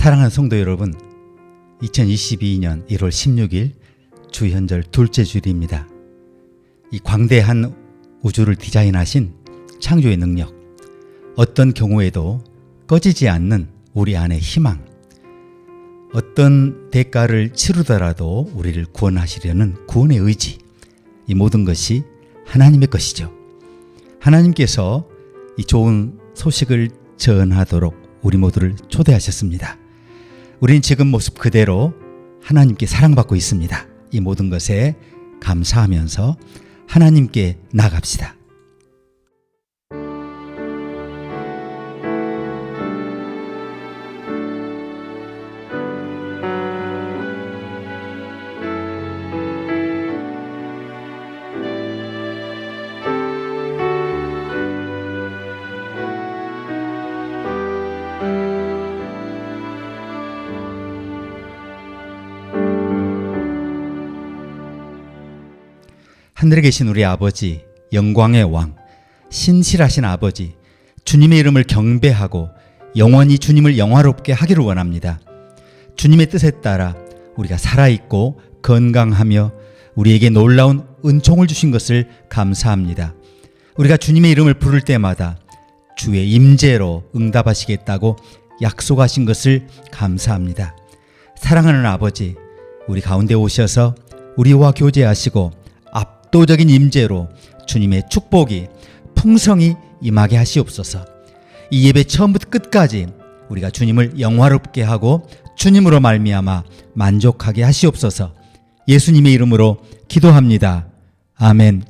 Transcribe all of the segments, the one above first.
사랑하는 성도 여러분, 2022년 1월 16일 주현절 둘째 주일입니다. 이 광대한 우주를 디자인하신 창조의 능력, 어떤 경우에도 꺼지지 않는 우리 안의 희망, 어떤 대가를 치르더라도 우리를 구원하시려는 구원의 의지, 이 모든 것이 하나님의 것이죠. 하나님께서 이 좋은 소식을 전하도록 우리 모두를 초대하셨습니다. 우리는 지금 모습 그대로 하나님께 사랑받고 있습니다. 이 모든 것에 감사하면서 하나님께 나아갑시다. 하늘에 계신 우리 아버지, 영광의 왕, 신실하신 아버지, 주님의 이름을 경배하고 영원히 주님을 영화롭게 하기를 원합니다. 주님의 뜻에 따라 우리가 살아있고 건강하며 우리에게 놀라운 은총을 주신 것을 감사합니다. 우리가 주님의 이름을 부를 때마다 주의 임재로 응답하시겠다고 약속하신 것을 감사합니다. 사랑하는 아버지, 우리 가운데 오셔서 우리와 교제하시고 압도적인 임재로 주님의 축복이 풍성히 임하게 하시옵소서. 이 예배 처음부터 끝까지 우리가 주님을 영화롭게 하고 주님으로 말미암아 만족하게 하시옵소서. 예수님의 이름으로 기도합니다. 아멘.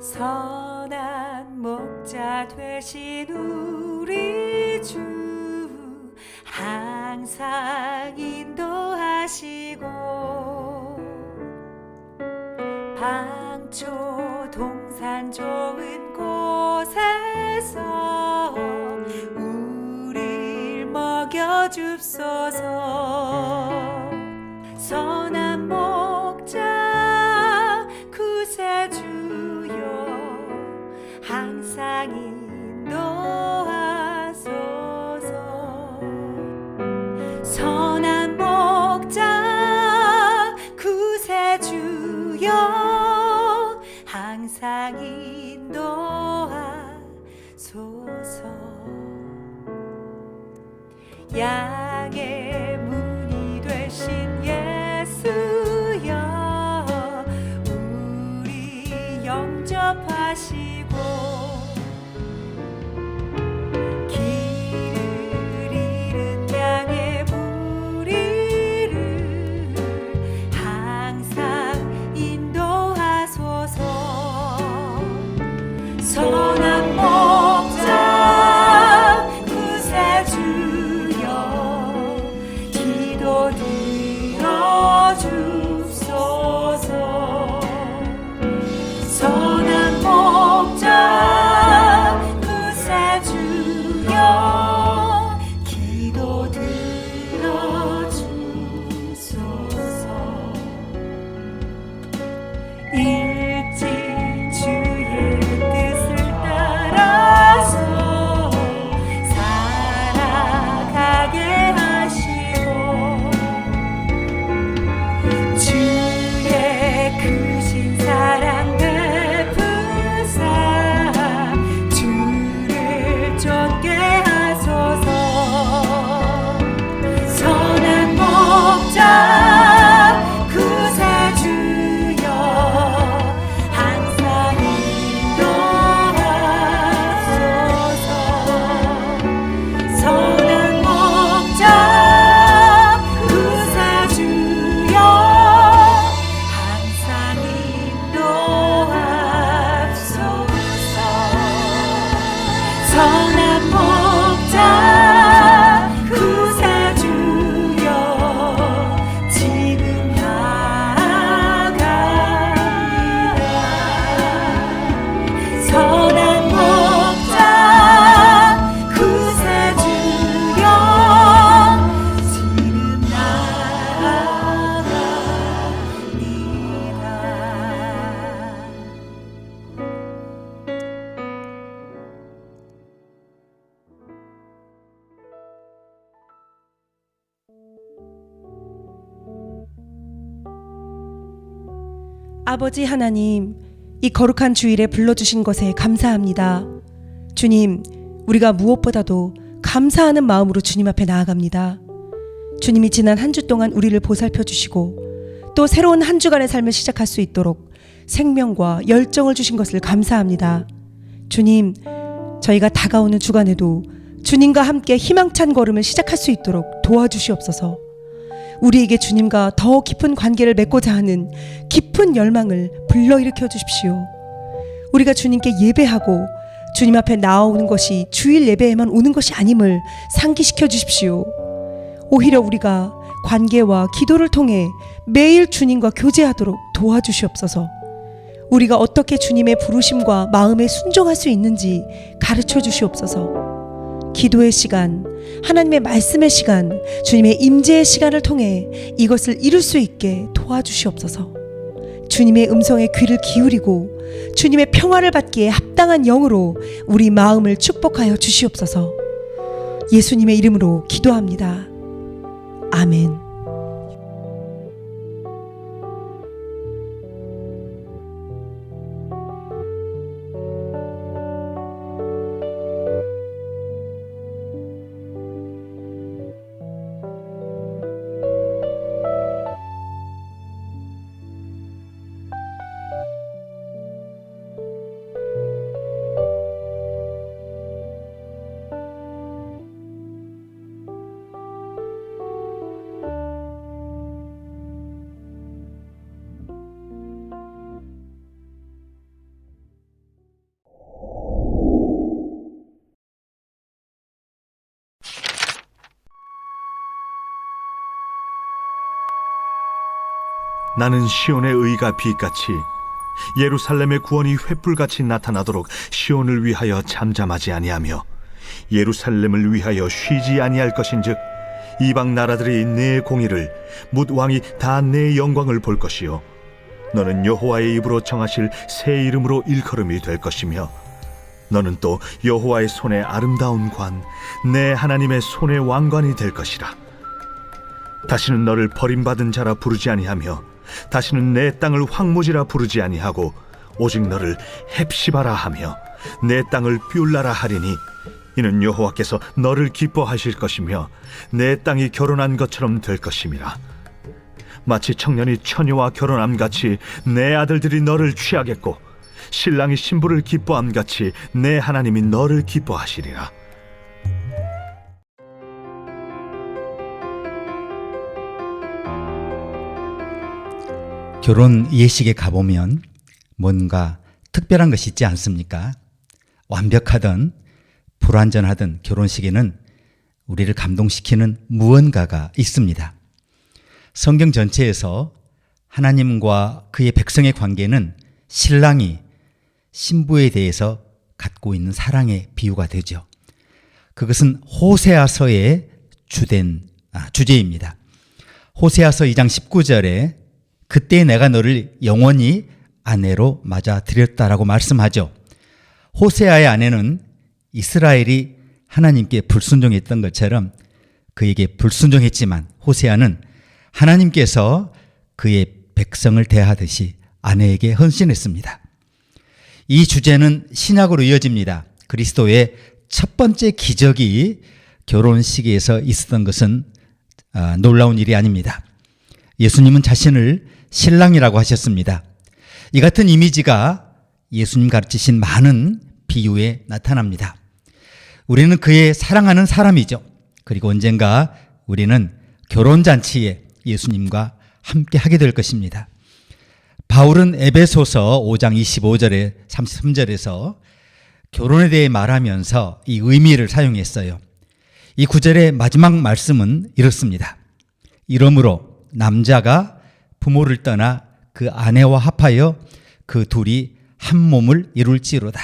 선한 목자 되신 우리 주 항상 인도하시고 방초 동산 좋은 곳에서 우릴 먹여줍소서. 선한 목자 구세주여 항상 인도하소서. 선한 목자 구세주여 항상 인도하소서. 양의 문이 되신 예수여 우리 영접하시고 선한 목자 구세주여 기도 들어주소서. 선한 목자 아버지 하나님, 이 거룩한 주일에 불러주신 것에 감사합니다. 주님, 우리가 무엇보다도 감사하는 마음으로 주님 앞에 나아갑니다. 주님이 지난 한 주 동안 우리를 보살펴 주시고 또 새로운 한 주간의 삶을 시작할 수 있도록 생명과 열정을 주신 것을 감사합니다. 주님, 저희가 다가오는 주간에도 주님과 함께 희망찬 걸음을 시작할 수 있도록 도와주시옵소서. 우리에게 주님과 더 깊은 관계를 맺고자 하는 깊은 열망을 불러일으켜 주십시오. 우리가 주님께 예배하고 주님 앞에 나아오는 것이 주일 예배에만 오는 것이 아님을 상기시켜 주십시오. 오히려 우리가 관계와 기도를 통해 매일 주님과 교제하도록 도와주시옵소서. 우리가 어떻게 주님의 부르심과 마음에 순종할 수 있는지 가르쳐 주시옵소서. 기도의 시간, 하나님의 말씀의 시간, 주님의 임재의 시간을 통해 이것을 이룰 수 있게 도와주시옵소서. 주님의 음성에 귀를 기울이고 주님의 평화를 받기에 합당한 영으로 우리 마음을 축복하여 주시옵소서. 예수님의 이름으로 기도합니다. 아멘. 나는 시온의 의가 빛같이 예루살렘의 구원이 횃불같이 나타나도록 시온을 위하여 잠잠하지 아니하며 예루살렘을 위하여 쉬지 아니할 것인즉 이방 나라들이 내 공의를 뭇 왕이 다 내 영광을 볼 것이요 너는 여호와의 입으로 정하실 새 이름으로 일컬음이 될 것이며 너는 또 여호와의 손의 아름다운 관 내 하나님의 손의 왕관이 될 것이라. 다시는 너를 버림받은 자라 부르지 아니하며 다시는 내 땅을 황무지라 부르지 아니하고 오직 너를 헵시바라 하며 내 땅을 뷸라라 하리니 이는 여호와께서 너를 기뻐하실 것이며 내 땅이 결혼한 것처럼 될 것임이라. 마치 청년이 처녀와 결혼함같이 내 아들들이 너를 취하겠고 신랑이 신부를 기뻐함같이 내 하나님이 너를 기뻐하시리라. 결혼 예식에 가보면 뭔가 특별한 것이 있지 않습니까? 완벽하든 불완전하든 결혼식에는 우리를 감동시키는 무언가가 있습니다. 성경 전체에서 하나님과 그의 백성의 관계는 신랑이 신부에 대해서 갖고 있는 사랑의 비유가 되죠. 그것은 호세아서의 주제입니다. 호세아서 2장 19절에 그때 내가 너를 영원히 아내로 맞아들였다라고 말씀하죠. 호세아의 아내는 이스라엘이 하나님께 불순종했던 것처럼 그에게 불순종했지만 호세아는 하나님께서 그의 백성을 대하듯이 아내에게 헌신했습니다. 이 주제는 신약으로 이어집니다. 그리스도의 첫 번째 기적이 결혼식에서 있었던 것은 놀라운 일이 아닙니다. 예수님은 자신을 신랑이라고 하셨습니다. 이 같은 이미지가 예수님 가르치신 많은 비유에 나타납니다. 우리는 그의 사랑하는 사람이죠. 그리고 언젠가 우리는 결혼잔치에 예수님과 함께 하게 될 것입니다. 바울은 에베소서 5장 25절에 33절에서 결혼에 대해 말하면서 이 의미를 사용했어요. 이 구절의 마지막 말씀은 이렇습니다. 이러므로 남자가 부모를 떠나 그 아내와 합하여 그 둘이 한 몸을 이룰지로다.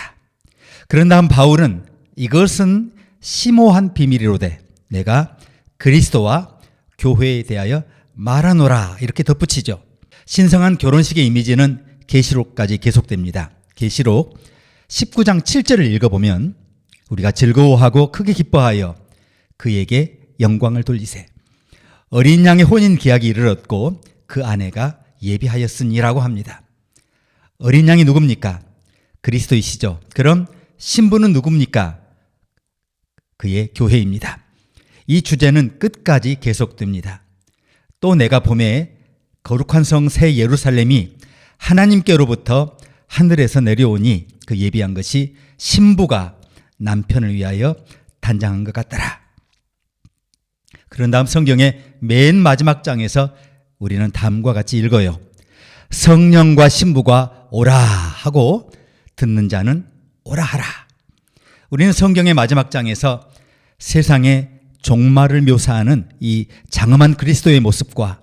그런 다음 바울은 이것은 심오한 비밀이로되 내가 그리스도와 교회에 대하여 말하노라 이렇게 덧붙이죠. 신성한 결혼식의 이미지는 계시록까지 계속됩니다. 계시록 19장 7절을 읽어보면 우리가 즐거워하고 크게 기뻐하여 그에게 영광을 돌리세. 어린 양의 혼인 계약이 이르렀고 그 아내가 예비하였으니라고 합니다. 어린 양이 누굽니까? 그리스도이시죠. 그럼 신부는 누굽니까? 그의 교회입니다. 이 주제는 끝까지 계속됩니다. 또 내가 봄에 거룩한 성 새 예루살렘이 하나님께로부터 하늘에서 내려오니 그 예비한 것이 신부가 남편을 위하여 단장한 것 같더라. 그런 다음 성경의 맨 마지막 장에서 우리는 다음과 같이 읽어요. 성령과 신부가 오라 하고 듣는 자는 오라 하라. 우리는 성경의 마지막 장에서 세상의 종말을 묘사하는 이 장엄한 그리스도의 모습과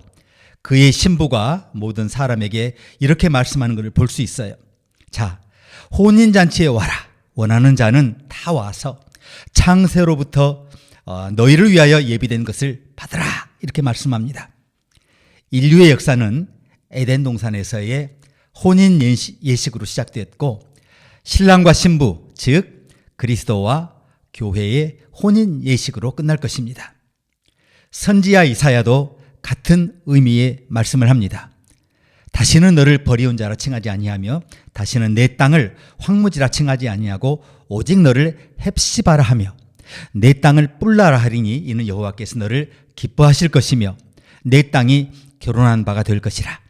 그의 신부가 모든 사람에게 이렇게 말씀하는 것을 볼 수 있어요. 자, 혼인잔치에 와라. 원하는 자는 다 와서 창세로부터 너희를 위하여 예비된 것을 받으라. 이렇게 말씀합니다. 인류의 역사는 에덴 동산에서의 혼인 예식으로 시작되었고 신랑과 신부, 즉 그리스도와 교회의 혼인 예식으로 끝날 것입니다. 선지자 이사야도 같은 의미의 말씀을 합니다. 다시는 너를 버리온 자라 칭하지 아니하며 다시는 내 땅을 황무지라 칭하지 아니하고 오직 너를 헵시바라 하며 내 땅을 뿔라라 하리니 이는 여호와께서 너를 기뻐하실 것이며 내 땅이 결혼한 바가 될 것이라.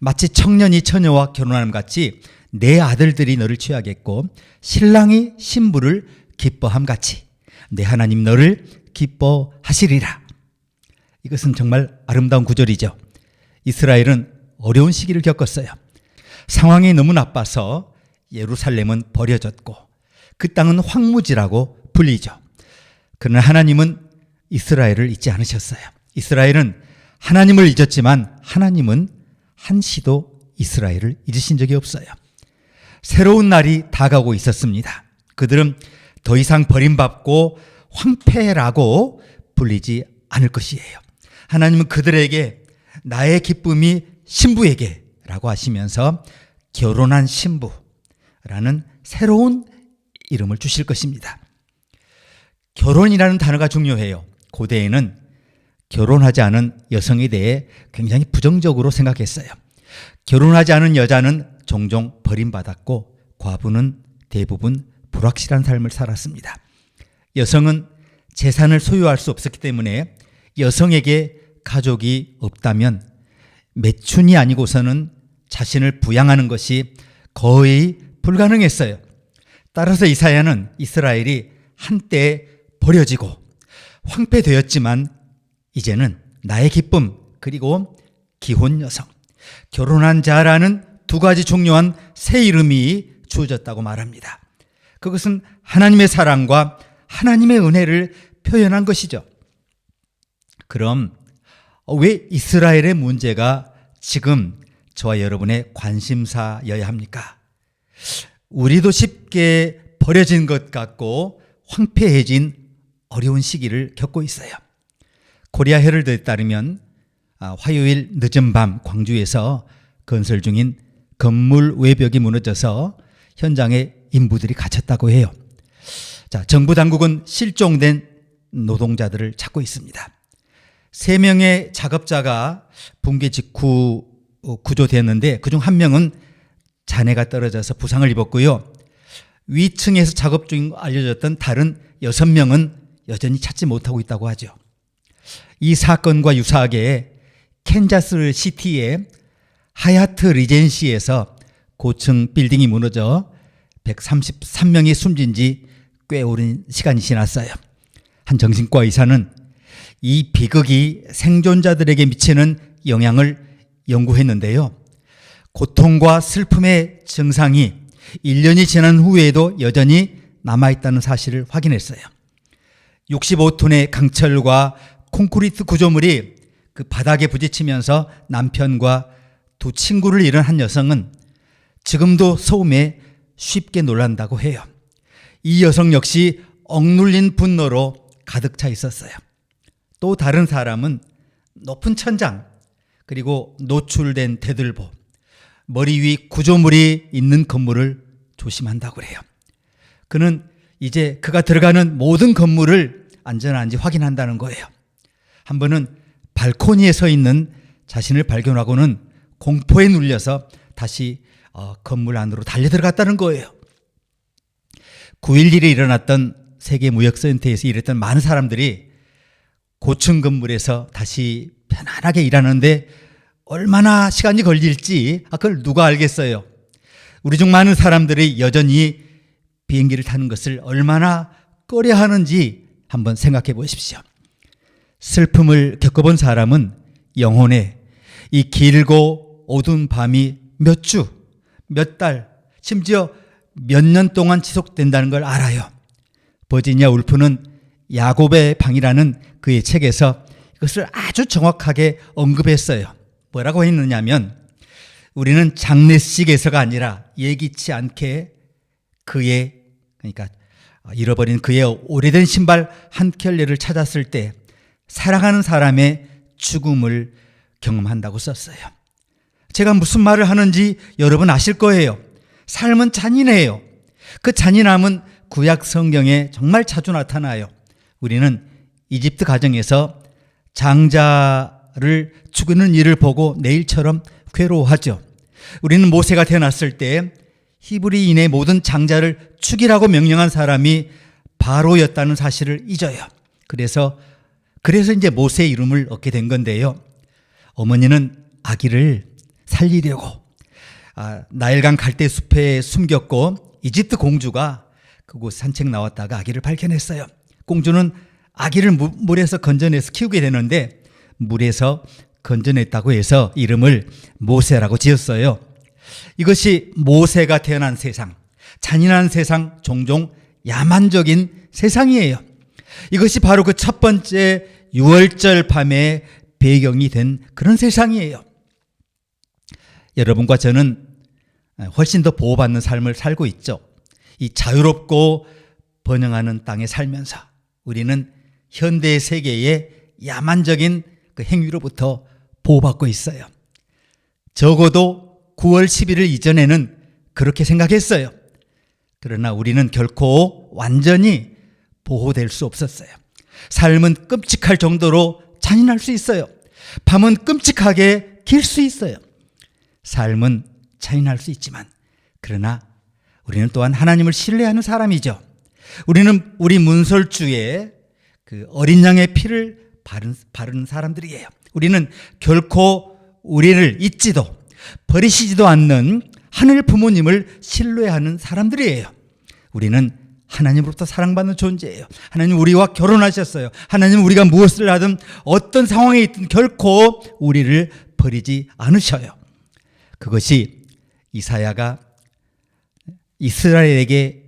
마치 청년이 처녀와 결혼함 같이 내 아들들이 너를 취하겠고 신랑이 신부를 기뻐함 같이 내 하나님 너를 기뻐하시리라. 이것은 정말 아름다운 구절이죠. 이스라엘은 어려운 시기를 겪었어요. 상황이 너무 나빠서 예루살렘은 버려졌고 그 땅은 황무지라고 불리죠. 그러나 하나님은 이스라엘을 잊지 않으셨어요. 이스라엘은 하나님을 잊었지만 하나님은 한시도 이스라엘을 잊으신 적이 없어요. 새로운 날이 다가오고 있었습니다. 그들은 더 이상 버림받고 황폐라고 불리지 않을 것이에요. 하나님은 그들에게 나의 기쁨이 신부에게 라고 하시면서 결혼한 신부라는 새로운 이름을 주실 것입니다. 결혼이라는 단어가 중요해요. 고대에는 결혼하지 않은 여성에 대해 굉장히 부정적으로 생각했어요. 결혼하지 않은 여자는 종종 버림받았고 과부는 대부분 불확실한 삶을 살았습니다. 여성은 재산을 소유할 수 없었기 때문에 여성에게 가족이 없다면 매춘이 아니고서는 자신을 부양하는 것이 거의 불가능했어요. 따라서 이사야는 이스라엘이 한때 버려지고 황폐되었지만 이제는 나의 기쁨 그리고 기혼 여성, 결혼한 자라는 두 가지 중요한 새 이름이 주어졌다고 말합니다. 그것은 하나님의 사랑과 하나님의 은혜를 표현한 것이죠. 그럼 왜 이스라엘의 문제가 지금 저와 여러분의 관심사여야 합니까? 우리도 쉽게 버려진 것 같고 황폐해진 어려운 시기를 겪고 있어요. 코리아 헤럴드에 따르면 화요일 늦은 밤 광주에서 건설 중인 건물 외벽이 무너져서 현장에 인부들이 갇혔다고 해요. 자, 정부 당국은 실종된 노동자들을 찾고 있습니다. 3명의 작업자가 붕괴 직후 구조됐는데 그중 1명은 잔해가 떨어져서 부상을 입었고요. 위층에서 작업 중인 알려졌던 다른 6명은 여전히 찾지 못하고 있다고 하죠. 이 사건과 유사하게 캔자스 시티의 하얏트 리젠시에서 고층 빌딩이 무너져 133명이 숨진 지 꽤 오랜 시간이 지났어요. 한 정신과 의사는 이 비극이 생존자들에게 미치는 영향을 연구했는데요. 고통과 슬픔의 증상이 1년이 지난 후에도 여전히 남아있다는 사실을 확인했어요. 65톤의 강철과 콘크리트 구조물이 그 바닥에 부딪히면서 남편과 2 친구를 잃은 한 여성은 지금도 소음에 쉽게 놀란다고 해요. 이 여성 역시 억눌린 분노로 가득 차 있었어요. 또 다른 사람은 높은 천장 그리고 노출된 대들보, 머리 위 구조물이 있는 건물을 조심한다고 해요. 그는 이제 그가 들어가는 모든 건물을 안전한지 확인한다는 거예요. 한 번은 발코니에 서 있는 자신을 발견하고는 공포에 눌려서 다시 건물 안으로 달려들어갔다는 거예요. 9.11에 일어났던 세계무역센터에서 일했던 많은 사람들이 고층 건물에서 다시 편안하게 일하는데 얼마나 시간이 걸릴지 그걸 누가 알겠어요. 우리 중 많은 사람들이 여전히 비행기를 타는 것을 얼마나 꺼려하는지 한번 생각해 보십시오. 슬픔을 겪어본 사람은 영혼에 이 길고 어두운 밤이 몇 주, 몇 달, 심지어 몇 년 동안 지속된다는 걸 알아요. 버지니아 울프는 야곱의 방이라는 그의 책에서 이것을 아주 정확하게 언급했어요. 뭐라고 했느냐면 우리는 장례식에서가 아니라 예기치 않게 그러니까 잃어버린 그의 오래된 신발 한 켤레를 찾았을 때 사랑하는 사람의 죽음을 경험한다고 썼어요. 제가 무슨 말을 하는지 여러분 아실 거예요. 삶은 잔인해요. 그 잔인함은 구약 성경에 정말 자주 나타나요. 우리는 이집트 가정에서 장자를 죽이는 일을 보고 내일처럼 괴로워하죠. 우리는 모세가 태어났을 때 히브리인의 모든 장자를 죽이라고 명령한 사람이 바로였다는 사실을 잊어요. 그래서 이제 모세의 이름을 얻게 된 건데요. 어머니는 아기를 살리려고 나일강 갈대 숲에 숨겼고 이집트 공주가 그곳 산책 나왔다가 아기를 발견했어요. 공주는 아기를 물에서 건져내서 키우게 되는데 물에서 건져냈다고 해서 이름을 모세라고 지었어요. 이것이 모세가 태어난 세상, 잔인한 세상, 종종 야만적인 세상이에요. 이것이 바로 그 첫 번째 6월절 밤의 배경이 된 그런 세상이에요. 여러분과 저는 훨씬 더 보호받는 삶을 살고 있죠. 이 자유롭고 번영하는 땅에 살면서 우리는 현대 세계의 야만적인 그 행위로부터 보호받고 있어요. 적어도 9월 11일 이전에는 그렇게 생각했어요. 그러나 우리는 결코 완전히 보호될 수 없었어요. 삶은 끔찍할 정도로 잔인할 수 있어요. 밤은 끔찍하게 길 수 있어요. 삶은 잔인할 수 있지만 그러나 우리는 또한 하나님을 신뢰하는 사람이죠. 우리는 우리 문설주에 그 어린 양의 피를 바르는 사람들이에요. 우리는 결코 우리를 잊지도 버리시지도 않는 하늘 부모님을 신뢰하는 사람들이에요. 우리는 하나님으로부터 사랑받는 존재예요. 하나님 우리와 결혼하셨어요. 하나님 우리가 무엇을 하든 어떤 상황에 있든 결코 우리를 버리지 않으셔요. 그것이 이사야가 이스라엘에게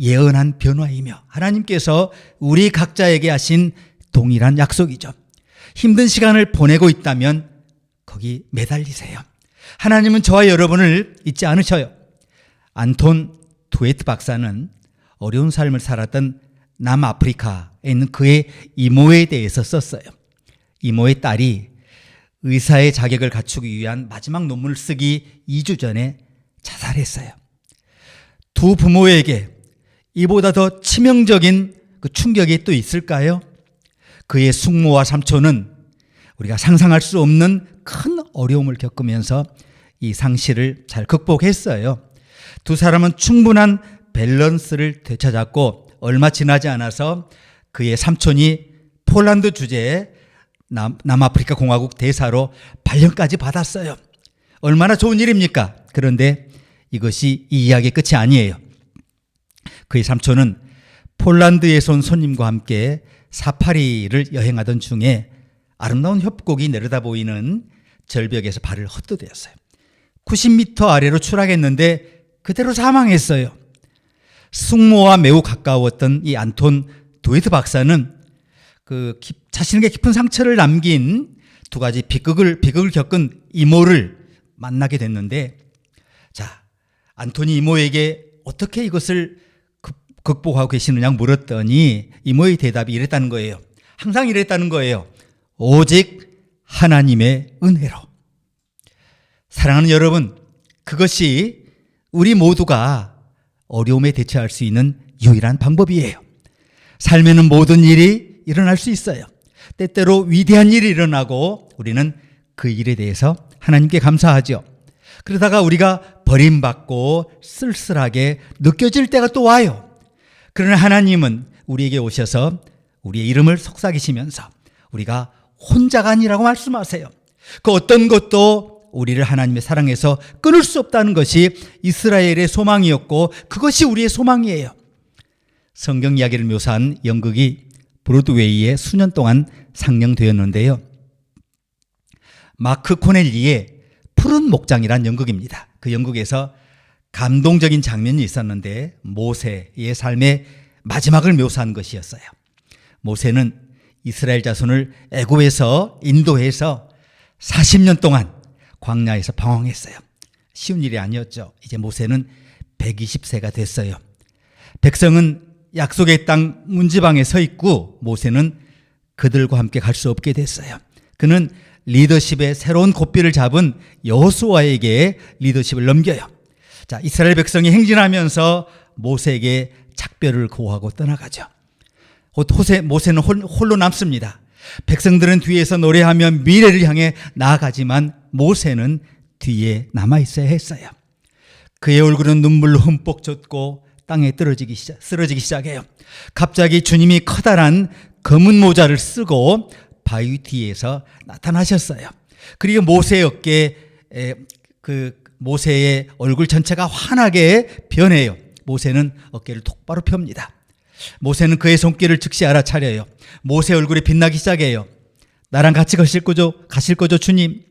예언한 변화이며 하나님께서 우리 각자에게 하신 동일한 약속이죠. 힘든 시간을 보내고 있다면 거기 매달리세요. 하나님은 저와 여러분을 잊지 않으셔요. 안톤 두에트 박사는 어려운 삶을 살았던 남아프리카에 있는 그의 이모에 대해서 썼어요. 이모의 딸이 의사의 자격을 갖추기 위한 마지막 논문을 쓰기 2주 전에 자살했어요. 두 부모에게 이보다 더 치명적인 그 충격이 또 있을까요? 그의 숙모와 삼촌은 우리가 상상할 수 없는 큰 어려움을 겪으면서 이 상실을 잘 극복했어요. 두 사람은 충분한 밸런스를 되찾았고 얼마 지나지 않아서 그의 삼촌이 폴란드 주재의 남아프리카 공화국 대사로 발령까지 받았어요. 얼마나 좋은 일입니까? 그런데 이것이 이 이야기의 끝이 아니에요. 그의 삼촌은 폴란드에서 온 손님과 함께 사파리를 여행하던 중에 아름다운 협곡이 내려다 보이는 절벽에서 발을 헛디뎠어요. 90m 아래로 추락했는데 그대로 사망했어요. 숙모와 매우 가까웠던 이 안톤 두에트 박사는 자신에게 깊은 상처를 남긴 두 가지 비극을 겪은 이모를 만나게 됐는데, 자, 안톤이 이모에게 어떻게 이것을 극복하고 계시느냐 물었더니 이모의 대답이 이랬다는 거예요. 항상 이랬다는 거예요. 오직 하나님의 은혜로. 사랑하는 여러분, 그것이 우리 모두가 어려움에 대처할 수 있는 유일한 방법이에요. 삶에는 모든 일이 일어날 수 있어요. 때때로 위대한 일이 일어나고 우리는 그 일에 대해서 하나님께 감사하죠. 그러다가 우리가 버림받고 쓸쓸하게 느껴질 때가 또 와요. 그러나 하나님은 우리에게 오셔서 우리의 이름을 속삭이시면서 우리가 혼자가 아니라고 말씀하세요. 그 어떤 것도 우리를 하나님의 사랑에서 끊을 수 없다는 것이 이스라엘의 소망이었고 그것이 우리의 소망이에요. 성경 이야기를 묘사한 연극이 브로드웨이에 수년 동안 상영되었는데요. 마크 코넬리의 푸른 목장이란 연극입니다. 그 연극에서 감동적인 장면이 있었는데 모세의 삶의 마지막을 묘사한 것이었어요. 모세는 이스라엘 자손을 애굽에서 인도해서 40년 동안 광야에서 방황했어요. 쉬운 일이 아니었죠. 이제 모세는 120세가 됐어요. 백성은 약속의 땅 문지방에 서 있고 모세는 그들과 함께 갈 수 없게 됐어요. 그는 리더십의 새로운 고삐를 잡은 여호수아에게 리더십을 넘겨요. 자, 이스라엘 백성이 행진하면서 모세에게 작별을 고하고 떠나가죠. 모세는 홀로 남습니다. 백성들은 뒤에서 노래하며 미래를 향해 나아가지만 모세는 뒤에 남아있어야 했어요. 그의 얼굴은 눈물로 흠뻑 젖고 땅에 쓰러지기 시작해요. 갑자기 주님이 커다란 검은 모자를 쓰고 바위 뒤에서 나타나셨어요. 그리고 모세의 어깨에 모세의 얼굴 전체가 환하게 변해요. 모세는 어깨를 똑바로 펴니다. 모세는 그의 손길을 즉시 알아차려요. 모세 얼굴이 빛나기 시작해요. 나랑 같이 가실 거죠 주님?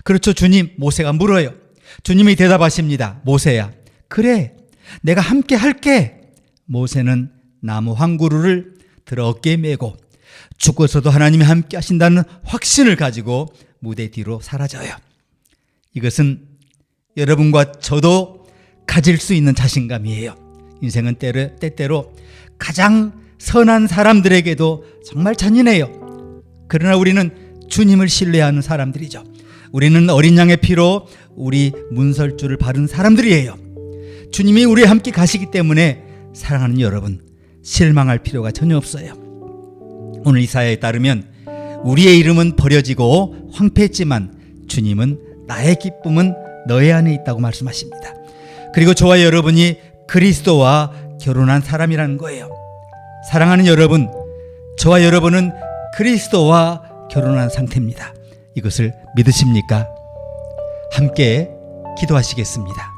그렇죠 주님. 모세가 물어요. 주님이 대답하십니다. 모세야, 그래, 내가 함께 할게. 모세는 나무 한 그루를 들어 어깨에 메고 죽어서도 하나님이 함께 하신다는 확신을 가지고 무대 뒤로 사라져요. 이것은 여러분과 저도 가질 수 있는 자신감이에요. 인생은 때때로 가장 선한 사람들에게도 정말 잔인해요. 그러나 우리는 주님을 신뢰하는 사람들이죠. 우리는 어린 양의 피로 우리 문설주를 바른 사람들이에요. 주님이 우리와 함께 가시기 때문에 사랑하는 여러분, 실망할 필요가 전혀 없어요. 오늘 이사야에 따르면 우리의 이름은 버려지고 황폐했지만 주님은 나의 기쁨은 너의 안에 있다고 말씀하십니다. 그리고 저와 여러분이 그리스도와 결혼한 사람이라는 거예요. 사랑하는 여러분, 저와 여러분은 그리스도와 결혼한 상태입니다. 이것을 믿으십니까? 함께 기도하시겠습니다.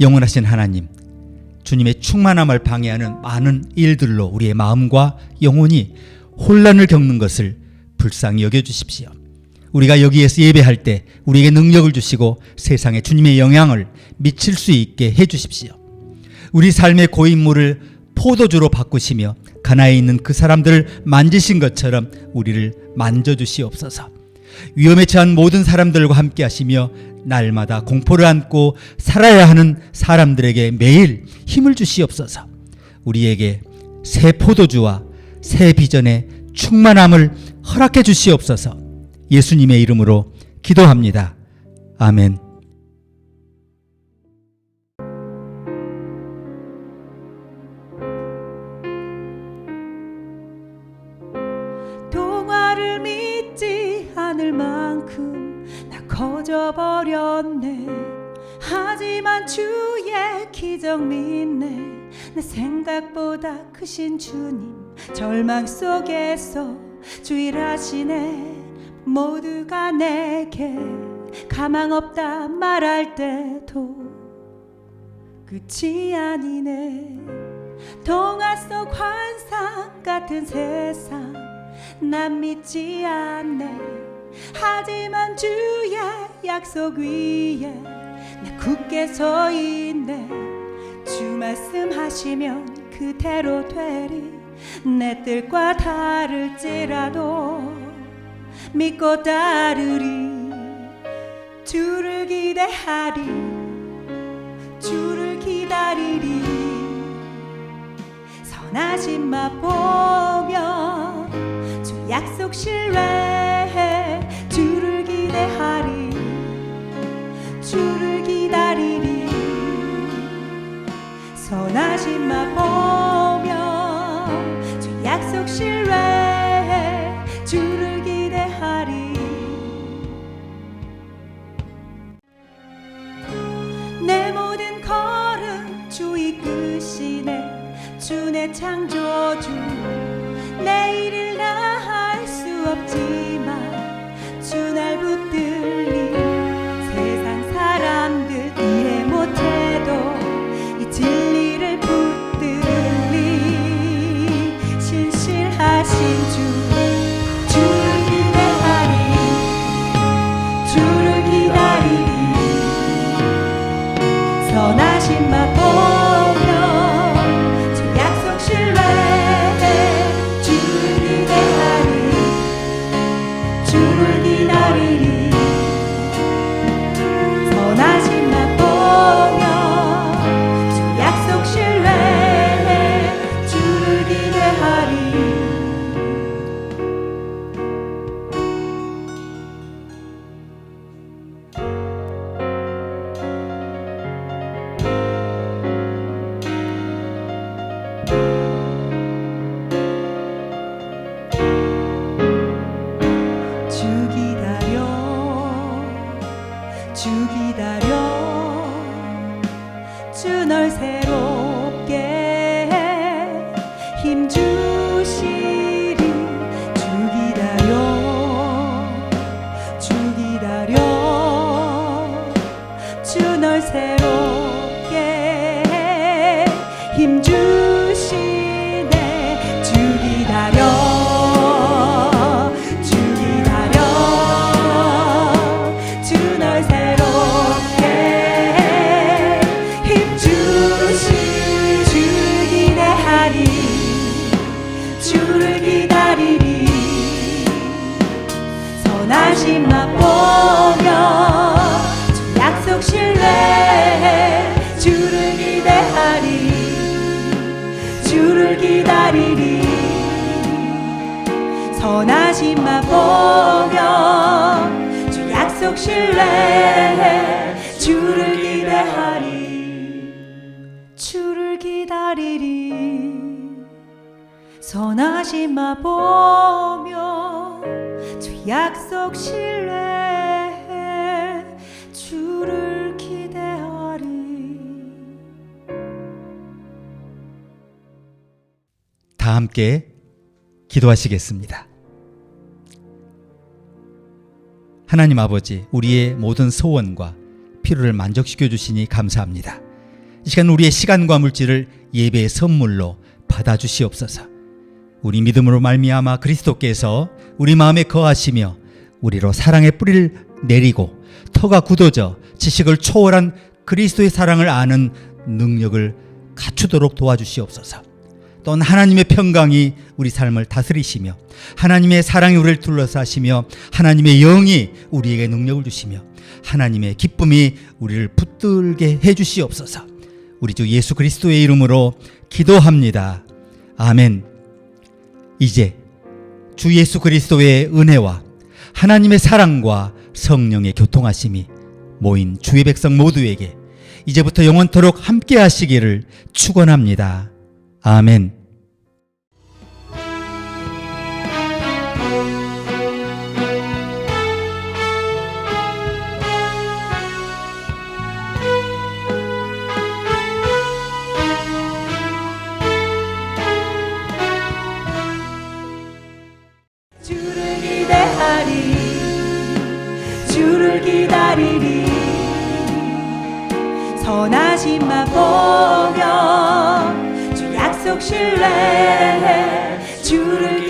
영원하신 하나님, 주님의 충만함을 방해하는 많은 일들로 우리의 마음과 영혼이 혼란을 겪는 것을 불쌍히 여겨주십시오. 우리가 여기에서 예배할 때 우리에게 능력을 주시고 세상에 주님의 영향을 미칠 수 있게 해주십시오. 우리 삶의 고인물을 포도주로 바꾸시며 가나에 있는 그 사람들을 만지신 것처럼 우리를 만져주시옵소서. 위험에 처한 모든 사람들과 함께 하시며 날마다 공포를 안고 살아야 하는 사람들에게 매일 힘을 주시옵소서. 우리에게 새 포도주와 새 비전의 충만함을 허락해 주시옵소서. 예수님의 이름으로 기도합니다. 아멘. 동화를 믿지 않을 만큼 나 커져버렸네. 하지만 주의 기적 믿네. 내 생각보다 크신 주님 절망 속에서 주일하시네. 모두가 내게 가망 없다 말할 때도 끝이 아니네. 동화 속 환상 같은 세상 난 믿지 않네. 하지만 주의 약속 위에 나 굳게 서 있네. 주 말씀하시면 그대로 되리. 내 뜻과 다를지라도 믿고 따르리. 주를 기대하리. 주를 기다리리. 선하신 맛보며 주 약속 신뢰해. 주를 기대하리. 주를 기다리리. 선하신 맛보며 주 약속 신뢰해. 주를 기대하리. 내 모든 걸음 주 이끄시네. 주 내 창조주. 내일을 나 할 수 없지만 주 날 붙들리. 세상 사람들 이해 못해도 이 진리를 붙들리. 신실하신 주. 주를 기대하리. 주를 기다리리. 선하신 맛보며 주 약속 신뢰해. 주를 기대하리. 주를 기다리리. 선하신 맛보며 주 약속 신뢰해. 주를 기대하리. 주 기다려. 주 기다려. 주 널 새롭게 힘 주시리. 주 기다려. 주 기다려. 주 널 새롭게 힘 주시네. 주 기다려. 주 기다려. 주 널 새롭게 힘 주시. 주를 기대하리. 주를 기다리리. 선하신 맛보며 주 약속 신뢰해. 주를 기대하리. 주를 기다리리. 선하신 맛보며 주 약속 신뢰해. 주를 기대하리. 주를 기다리리. 선하신 맛보며 주 약속 신뢰해. 주를 기대하리. 다 함께 기도하시겠습니다. 하나님 아버지, 우리의 모든 소원과 필요를 만족시켜 주시니 감사합니다. 이 시간 우리의 시간과 물질을 예배의 선물로 받아주시옵소서. 우리 믿음으로 말미암아 그리스도께서 우리 마음에 거하시며 우리로 사랑의 뿌리를 내리고 터가 굳어져 지식을 초월한 그리스도의 사랑을 아는 능력을 갖추도록 도와주시옵소서. 또한 하나님의 평강이 우리 삶을 다스리시며 하나님의 사랑이 우리를 둘러싸시며 하나님의 영이 우리에게 능력을 주시며 하나님의 기쁨이 우리를 붙들게 해주시옵소서. 우리 주 예수 그리스도의 이름으로 기도합니다. 아멘. 이제 주 예수 그리스도의 은혜와 하나님의 사랑과 성령의 교통하심이 모인 주의 백성 모두에게 이제부터 영원토록 함께 하시기를 축원합니다. 아멘. 주를 기대하리. 주를 기다리리. 선하심만 보며 주 약속 신뢰해 주를